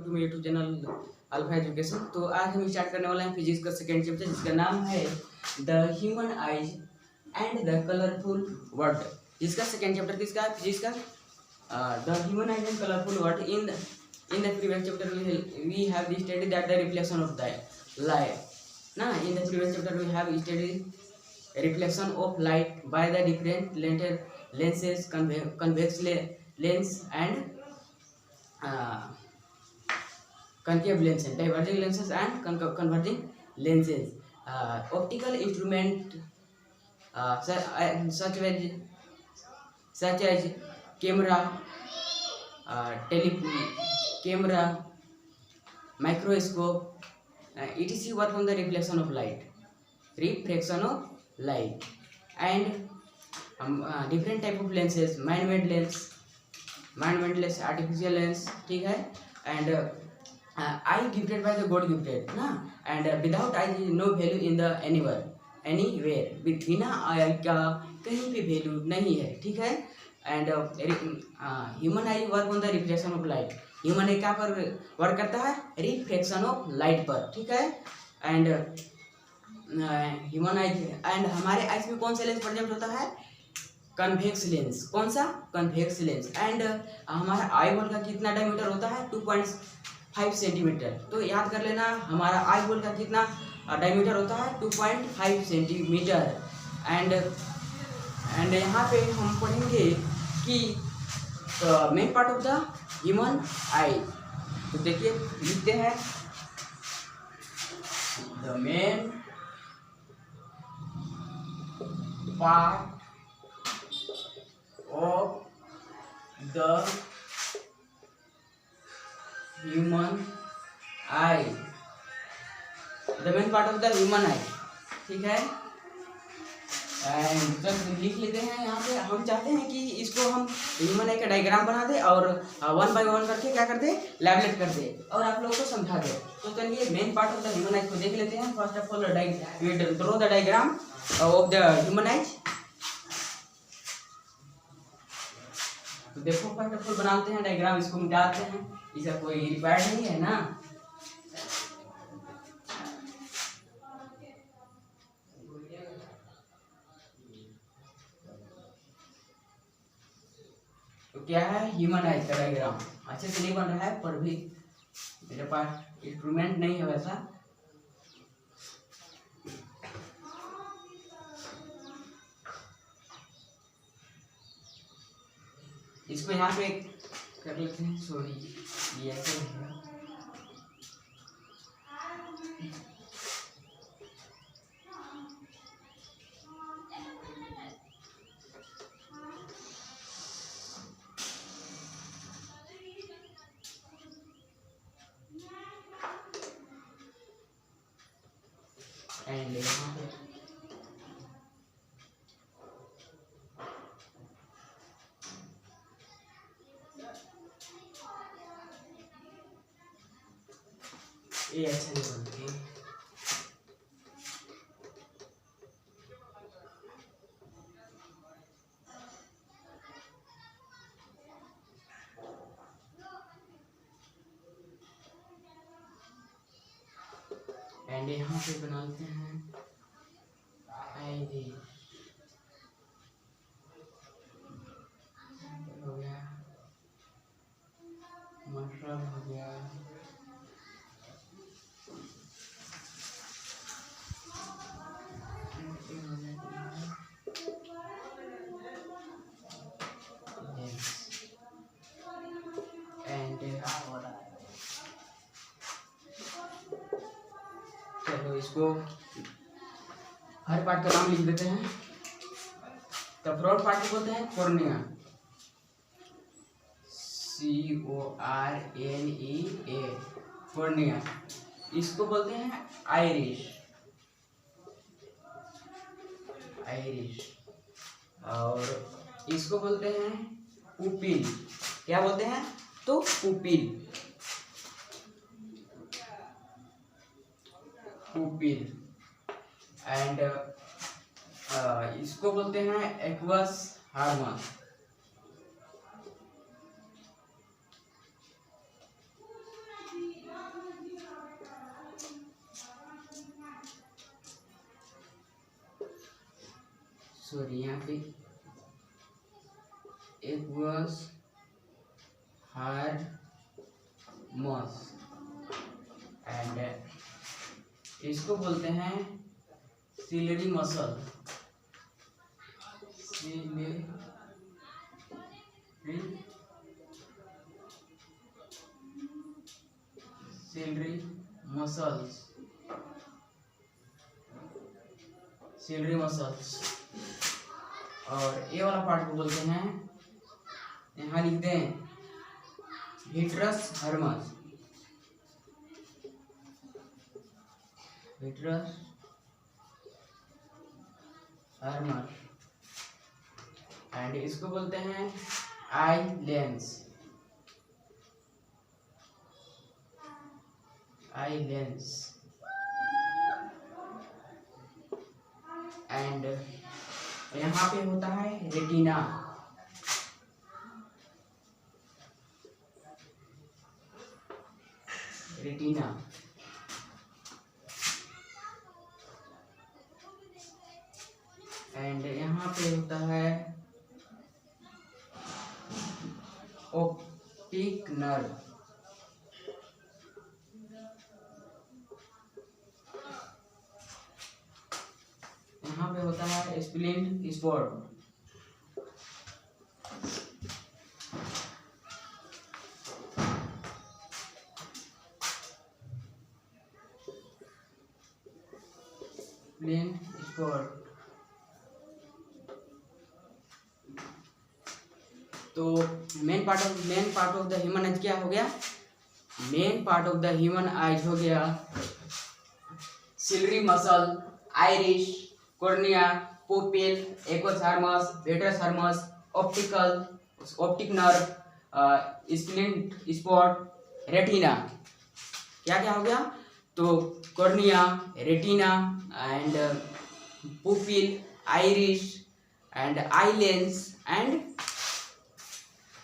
To मेरे YouTube channel alpha education. तो आज हम स्टार्ट करने वाले हैं फिजिक्स का सेकेंड चैप्टर, जिसका नाम है the human eyes and the colourful world. जिसका सेकेंड चैप्टर किसका है? फिजिक्स का, the human eyes and colourful world. In the previous chapter we have studied that the reflection of the light ना। In the previous chapter we have studied reflection of light by the different lenses, convex lens and concave lenses, diverging lenses and converging lenses. Optical instrument such as camera, camera, microscope, etc. work on the reflection of light and different type of lenses, man-made lens, artificial lens, ठीक है। and eye gifted by the God gifted ना, and without eye no value in the anywhere, बिना आई का कहीं भी value नहीं है, ठीक है। and human I work on the reflection of light. Human आई क्या पर वर्क करता है? रिफ्लेक्शन ऑफ लाइट पर, ठीक है। and ह्यूमन आई एंड हमारे आइज में कौन सा लेंस प्रेजेंट होता है? Convex lens. कौन सा? Convex lens. एंड हमारा आई बॉल का कितना डायमीटर होता है? 2.5 सेंटीमीटर। तो याद कर लेना, हमारा आई बॉल का कितना डायमीटर होता है? 2.5 सेंटीमीटर। एंड यहाँ पे हम पढ़ेंगे कि main part of the human आई। तो देखिए लिखते हैं, the main part of the human eye, the main part of the human eye, ठीक है। एंड जब लिख लेते हैं यहाँ पे, हम चाहते हैं कि इसको हम ह्यूमन आई का डायग्राम बना दे और 1 बाय 1 करके क्या कर दे? लैबलेट कर दे और आप लोगों को समझा दे। तो चलिए main part of the human आई को देख लेते हैं। First of all draw the diagram of the human आई। तो देखो फर्स्ट ऑफ ऑल बनाते हैं डायग्राम, इसको मिटाते हैं, इसका कोई रिक्वायर्ड नहीं है ना। तो क्या है? ह्यूमन आई का डायग्राम। अच्छे से नहीं बन रहा है, पर भी मेरे पास इंस्ट्रूमेंट नहीं है वैसा। इसको यहाँ पे कर लेते हैं, सॉरी ये ऐसे है। एंड यहाँ पे ये ऐसे नहीं बनती। एंड यहाँ पे बनाते हैं आईडी हो गया, मशरब हो गया, चलो इसको हर पार्ट का नाम लिख देते हैं। तो फ्रंट पार्ट को बोलते हैं कॉर्निया, CORNEA, कॉर्निया। इसको बोलते हैं आइरिश, और इसको बोलते हैं पुपिल। क्या बोलते हैं? तो पुपिल, एंड इसको बोलते हैं एक्वस हार्मन। सॉरी यहाँ पे एक्वस हारमोस एंड इसको बोलते हैं ciliary muscle, ciliary muscles, ciliary muscles. और ये वाला पार्ट को बोलते हैं, यहाँ लिख दें vitreous Hermes, vitreous Hermes and इसको बोलते हैं eye lens, eye lens and यहाँ पे होता है रेटिना, रेटिना एंड यहाँ पे होता है ऑप्टिक नर्व, यहाँ पे होता है स्प्लिंट स्पॉट, स्प्लिंट स्पॉट। तो main part of the human eyes क्या हो गया, main part of the human eyes हो गया ciliary muscle, Irish, cornea, pupil, aqueous हारमस, vitreous Hermes, optic nerve, splint spot, retina. क्या क्या हो गया, तो cornea, retina and pupil, Irish and eye lens and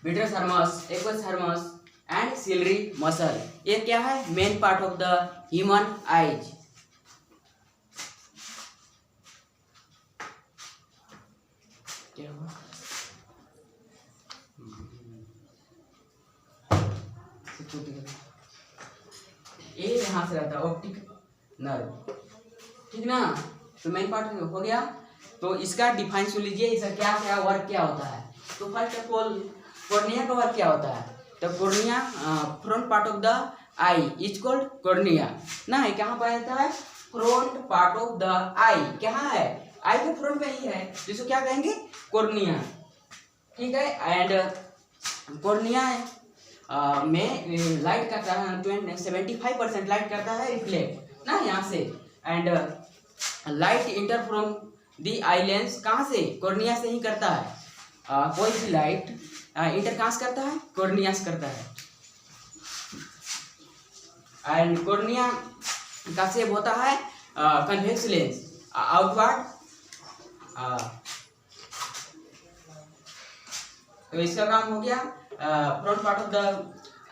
vitreous Hermes, aqueous Hermes and ciliary muscle. ये क्या है, main part of the human eyes. क्या हुआ, ये यहाँ से रहता है ऑप्टिक नर्व, ठीक ना। तो मेन पार्ट हो गया, तो इसका डिफाइन सुन लीजिए, इसका क्या क्या वर्क क्या होता है। तो फर्स्ट ऑफ ऑल कॉर्निया का वर्क क्या होता है, तो cornea front part of the I is called cornea ना, है कहाँ पर रहता है, फ्रंट पार्ट ऑफ द आई, कहाँ है, आई के फ्रंट में ही है, जिसको क्या कहेंगे, कॉर्निया, ठीक है। एंड कॉर्निया में लाइट करता है 75% लाइट करता है रिफ्लेक्ट ना यहाँ से, and light inter from the eye lens, कहाँ से, कॉर्निया से ही करता है। कोई भी लाइट इंटर कहाँ से करता है, कॉर्निया से करता है। एंड कॉर्निया का शेप होता है कन्वेक्स लेंस, आउटवर्ड। तो इसका काम हो गया front part of the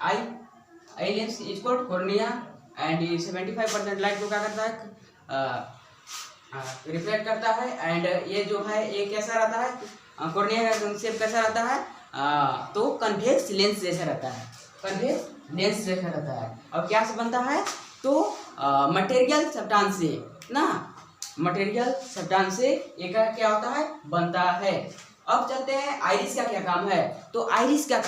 eye lens is called cornea and 75% light को क्या करता है, रिफ्लेक्ट करता है। एंड ये जो है ये कैसा रहता है, कॉर्निया का शेप कैसा रहता है, तो कन्वेक्स लेंस जैसा रहता है, कन्वेक्स लेंस जैसा रहता है। और क्या से बनता है, तो मटेरियल सब्सटेंस से ना, मटेरियल सब्सटेंस से ये क्या होता है, बनता है। अब चलते हैं आइरिस का क्या काम है, तो आइरिस का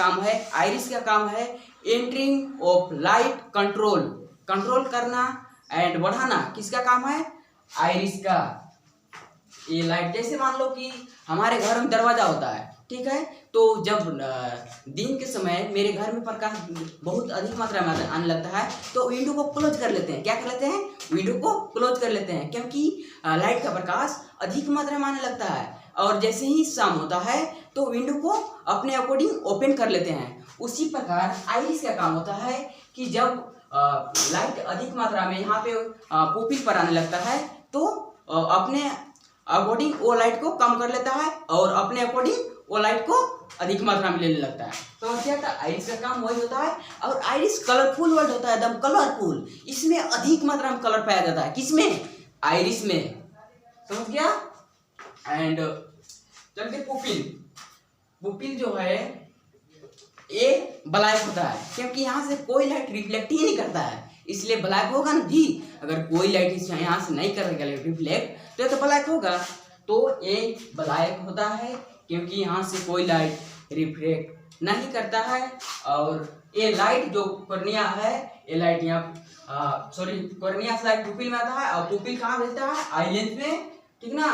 काम है एंट्रिंग ऑफ लाइट, कंट्रोल करना एंड बढ़ाना, किसका काम है, आइरिस का। ये लाइट जैसे मान लो कि हमारे घर में दरवाजा होता है, ठीक है, तो जब दिन के समय मेरे घर में प्रकाश बहुत अधिक मात्रा में आने लगता है, तो विंडो को क्लोज कर लेते हैं। क्या कर लेते हैं, विंडो को क्लोज कर लेते हैं, क्योंकि लाइट का प्रकाश अधिक मात्रा में आने लगता है। और जैसे ही शाम होता है तो विंडो को अपने अकॉर्डिंग ओपन कर लेते हैं। उसी प्रकार आइरिस का काम होता है कि जब लाइट अधिक मात्रा में यहाँ पे पुपिल पर आने लगता है, तो अपने अकॉर्डिंग वो लाइट को कम कर लेता है और अपने अकॉर्डिंग वो लाइट को अधिक मात्रा में लेने लगता है। तो क्या था, आइरिस का काम वही होता है। और आइरिस कलरफुल वर्ड होता है, एकदम कलरफुल, इसमें अधिक मात्रा में कलर पाया जाता है, किसमें, आइरिस में, समझ गया। एंड चलते पुपिल। पुपिल जो है ये ब्लैक होता है, क्योंकि यहाँ से कोई लाइट रिफ्लेक्ट ही नहीं करता है, इसलिए ब्लैक होगा ना जी। अगर कोई लाइट इस यहाँ से नहीं करेगा रिफ्लेक्ट तो ये तो ब्लैक होगा। तो ये ब्लैक होता है क्योंकि यहाँ से कोई लाइट रिफ्लेक्ट नहीं करता है। और ये लाइट जो कॉर्निया है, ये लाइट यहाँ सॉरी कॉर्निया से लाइट पुपिल में आता है, और पुपिल कहाँ भेजता है? आई लेंस में, ठीक ना।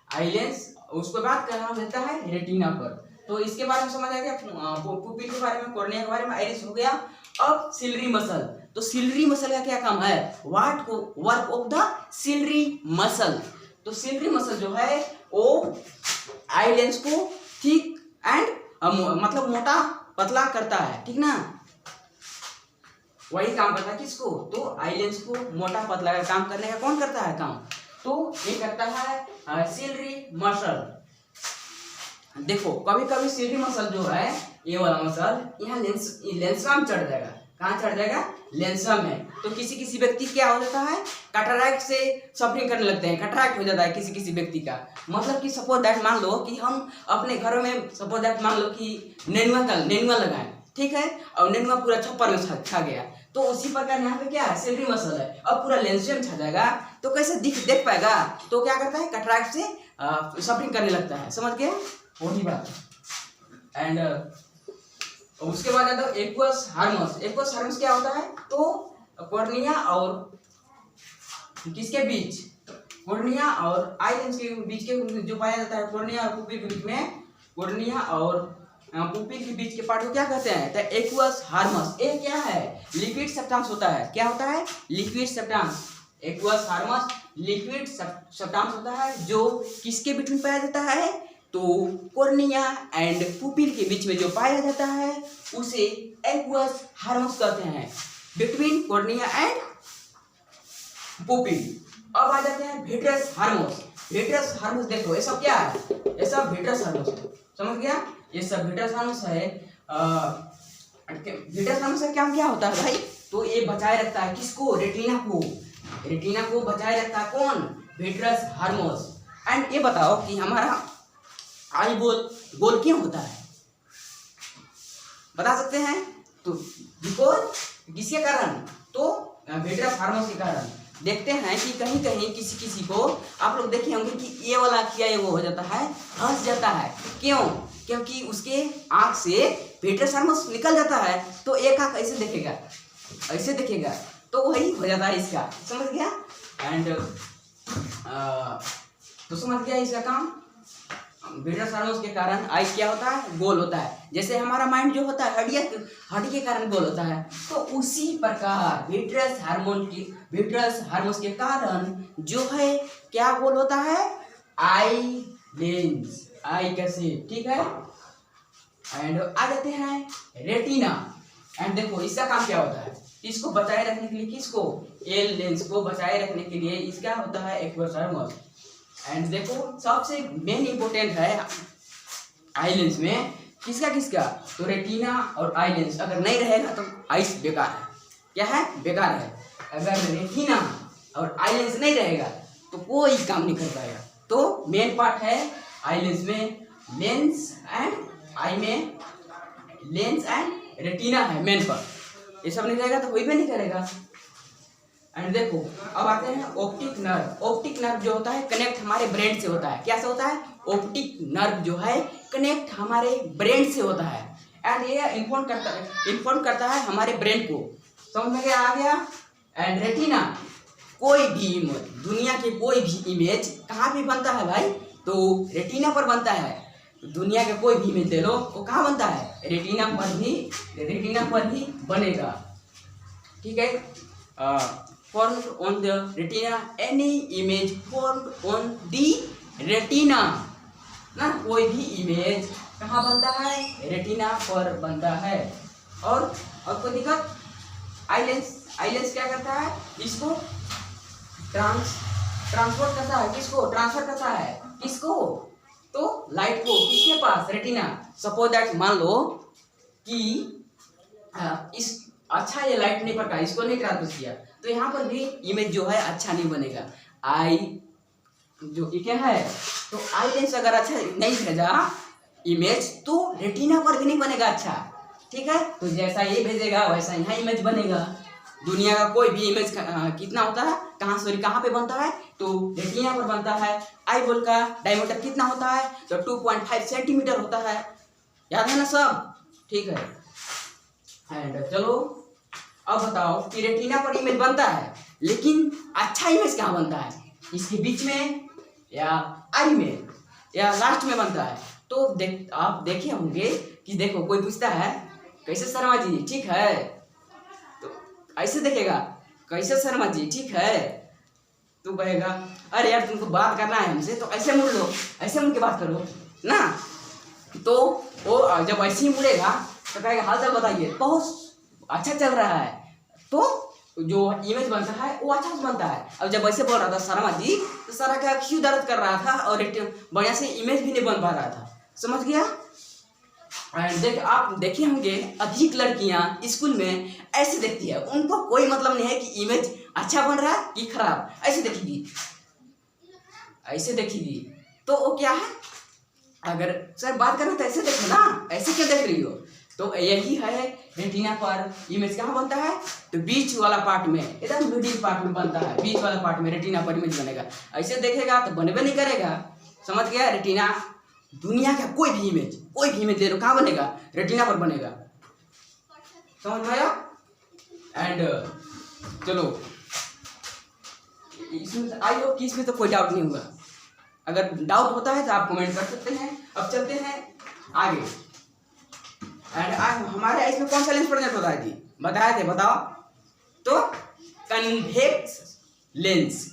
आई लेंस उसके बाद कहाँ भेजता है? रेटिना पर। तो इसके बारे में समझ आ गया, पुपिल के बारे में, कॉर्निया के बारे में, आइरिस हो गया। अब सिलरी मसल, तो सिलरी मसल का क्या काम है? व्हाट को work of the ciliary muscle. तो सिलरी मसल जो है वो आई लेंस को थिक एंड मतलब मोटा पतला करता है, ठीक ना। वही काम करता है किसको? तो आई लेंस को मोटा पतला का काम करने का कौन करता है काम? तो ये करता है सिलरी मसल। देखो कभी कभी सिलरी मसल जो है, ये वाला मसल यहाँ लेंसरा में चढ़ जाएगा। कहाँ चढ़ जाएगा? लेंसरा में। तो किसी किसी व्यक्ति क्या हो जाता है? कैटरैक्ट से सफरिंग करने लगते हैं, कैटरैक्ट हो जाता है किसी किसी व्यक्ति का। मतलब कि सपोज दैट मान लो कि हम अपने घरों में सपोज दैट मान लो कि नेनुआ लगाएं, ठीक है, और नेनुआ पूरा छप्पर में छा गया। तो उसी प्रकार यहाँ पे क्या है? सिलरी मसल है, अब पूरा लेंस में छा जाएगा तो कैसे देख पाएगा? तो क्या करता है? कैटरैक्ट से सफरिंग करने लगता है, समझ गए? वही बात। एंड उसके बाद आता है एक्वस हार्मस। एक्वस हार्मस क्या होता है? तो कॉर्निया और किसके बीच? कॉर्निया और आई लेंस के बीच के जो पाया जाता है, कॉर्निया और पुपिल के बीच में, कॉर्निया और पुपिल के बीच के पार्ट को क्या कहते हैं? तो एक्वस हार्मस। ये क्या है? लिक्विड सब्सटेंस होता है। क्या होता है? Liquid substance. एक्वस हार्मस लिक्विड सब्सटेंस होता है जो किसके बीच में पाया जाता है? तो कॉर्निया एंड पुपिल के बीच में जो पाया जाता है उसे एक्वस हार्मस कहते हैं, बिटवीन कॉर्निया एंड पुपिल। अब आ जाते हैं विट्रस हार्मस। विट्रस हार्मस देखो ये सब क्या है? ये सब विट्रस हार्मस है, समझ गया? ये सब विट्रस हार्मस है। विट्रस हार्मस का काम क्या होता है भाई? तो ये बचाए रखता है किसको? रेटिना को। रेटिना को बचाए रखता है कौन? Vitreous harms. एंड ये बताओ कि हमारा आई गोल क्यों होता है? बता सकते हैं? तो बिकॉज किसके कारण? तो विट्रस हार्मस के कारण। देखते हैं कि कहीं कहीं किसी किसी को आप लोग देखे होंगे कि ये वाला किया ये वो हो जाता है, हंस जाता है। क्यों? क्योंकि उसके आंख से विट्रस हार्मस निकल जाता है, तो एक आंख ऐसे देखेगा, ऐसे देखेगा, तो वही हो जाता है इसका, समझ गया? एंड तो समझ गया इसका काम। विट्रस हार्मस के कारण आई क्या होता है? गोल होता है। जैसे हमारा माइंड जो होता है हड्डी के कारण गोल होता है, तो उसी प्रकार विट्रस हार्मस के कारण जो है क्या गोल होता है? आई लेंस, आई का शेप, ठीक है। एंड आ जाते हैं रेटिना। एंड देखो इसका काम क्या होता है? इसको बचाए रखने के लिए, किसको? एल लेंस को बचाए रखने के लिए इसका होता है एक्वस हार्मस। एंड देखो सबसे मेन इंपॉर्टेंट है आई लेंस में किसका? तो रेटिना और आई लेंस अगर नहीं रहेगा तो आइस बेकार है। क्या है? बेकार है। अगर रेटिना और आई लेंस नहीं रहेगा तो कोई काम नहीं कर पाएगा। तो मेन पार्ट है आई लेंस में लेंस एंड आई में लेंस एंड रेटिना है मेन पार्ट। ये सब नहीं रहेगा तो कोई भी नहीं करेगा। एंड देखो अब आते हैं ऑप्टिक नर्व। ऑप्टिक नर्व जो होता है कनेक्ट हमारे ब्रेन से होता है। क्या से होता है? ऑप्टिक नर्व जो है कनेक्ट हमारे ब्रेन से होता है। एंड ये इन्फॉर्म करता है हमारे ब्रेन को। समझ में आ गया? एंड रेटिना कोई भी इमेज, दुनिया के कोई भी इमेज कहाँ पे बनता है भाई? तो रेटिना पर बनता है। दुनिया के कोई भी इमेज ले लो वो कहाँ बनता है? रेटिना पर ही बनेगा, ठीक है। Formed on the retina, any image formed on the retina, ना कोई भी इमेज कहाँ बनता है? रेटिना पर बनता है। और कोई दिक्कत? आई लेंस क्या करता है? इसको ट्रांसफर करता है। किसको? ट्रांसफर करता है किसको? तो लाइट को किसके पास? रेटिना। सपोज दैट मान लो कि इस अच्छा ये लाइट नहीं पड़ता, इसको नहीं ट्रांसफर किया तो यहाँ पर भी इमेज जो है अच्छा नहीं बनेगा। आई जो ये क्या है, तो आई लेंस अगर अच्छा नहीं भेजा इमेज तो रेटिना पर भी नहीं बनेगा अच्छा, ठीक है। तो जैसा ये भेजेगा वैसा यहाँ इमेज बनेगा। दुनिया का कोई भी इमेज कितना होता है, कहाँ पे बनता है, तो रेटिना पर बनता है। आई बॉल का डायमीटर कितना होता है, तो 2.5 सेंटीमीटर होता है, याद है ना सब, ठीक है। एंड चलो अब बताओ कि रेटिना पर इमेज बनता है, लेकिन अच्छा इमेज कहाँ बनता है, इसके बीच में या आई में या लास्ट में बनता है। तो आप देखे होंगे कि देखो कोई पूछता है कैसे शर्मा जी, ठीक है, तो ऐसे देखेगा कैसे शर्मा जी, ठीक है, तो कहेगा अरे यार तुमको बात करना है हमसे, तो ऐसे मुड़ लो, ऐसे मुड़ के बात करो ना। तो वो जब ऐसे ही मुड़ेगा तो कहेगा हाल चाल बताइए, बहुत अच्छा चल रहा है, तो जो इमेज बनता है वो अच्छा से बनता है। अब जब ऐसे बोल रहा था शर्मा जी, तो सारा का क्यों दर्द कर रहा था और बढ़िया से इमेज भी नहीं बन पा रहा था, समझ गया। एंड आप देखे होंगे अधिक लड़कियां स्कूल में ऐसे देखती है, उनको कोई मतलब नहीं है कि इमेज अच्छा बन रहा है कि खराब, ऐसे देखेगी, ऐसे देखेगी। तो वो क्या है, अगर सर बात करें तो ऐसे देखो ना, ऐसे क्यों देख रही हो, तो यही है रेटिना पर इमेज कहाँ बनता है, तो बीच वाला पार्ट में, एकदम मिडिल पार्ट में बनता है, बीच वाला पार्ट में रेटिना पर इमेज बनेगा। ऐसे देखेगा तो बनबे नहीं करेगा, समझ गया। रेटिना दुनिया का कोई भी इमेज ले लो, कहाँ बनेगा, रेटिना पर बनेगा, समझ में आया। एंड चलो इसमें आई होप कि इसमें तो कोई डाउट नहीं होगा, अगर डाउट होता है तो आप कमेंट कर सकते हैं। अब चलते हैं आगे। एंड आज हमारे इसमें कौन सा लेंस प्रेजेंट होता है जी, बताए थे, बताओ तो, कन्वेक्स लेंस,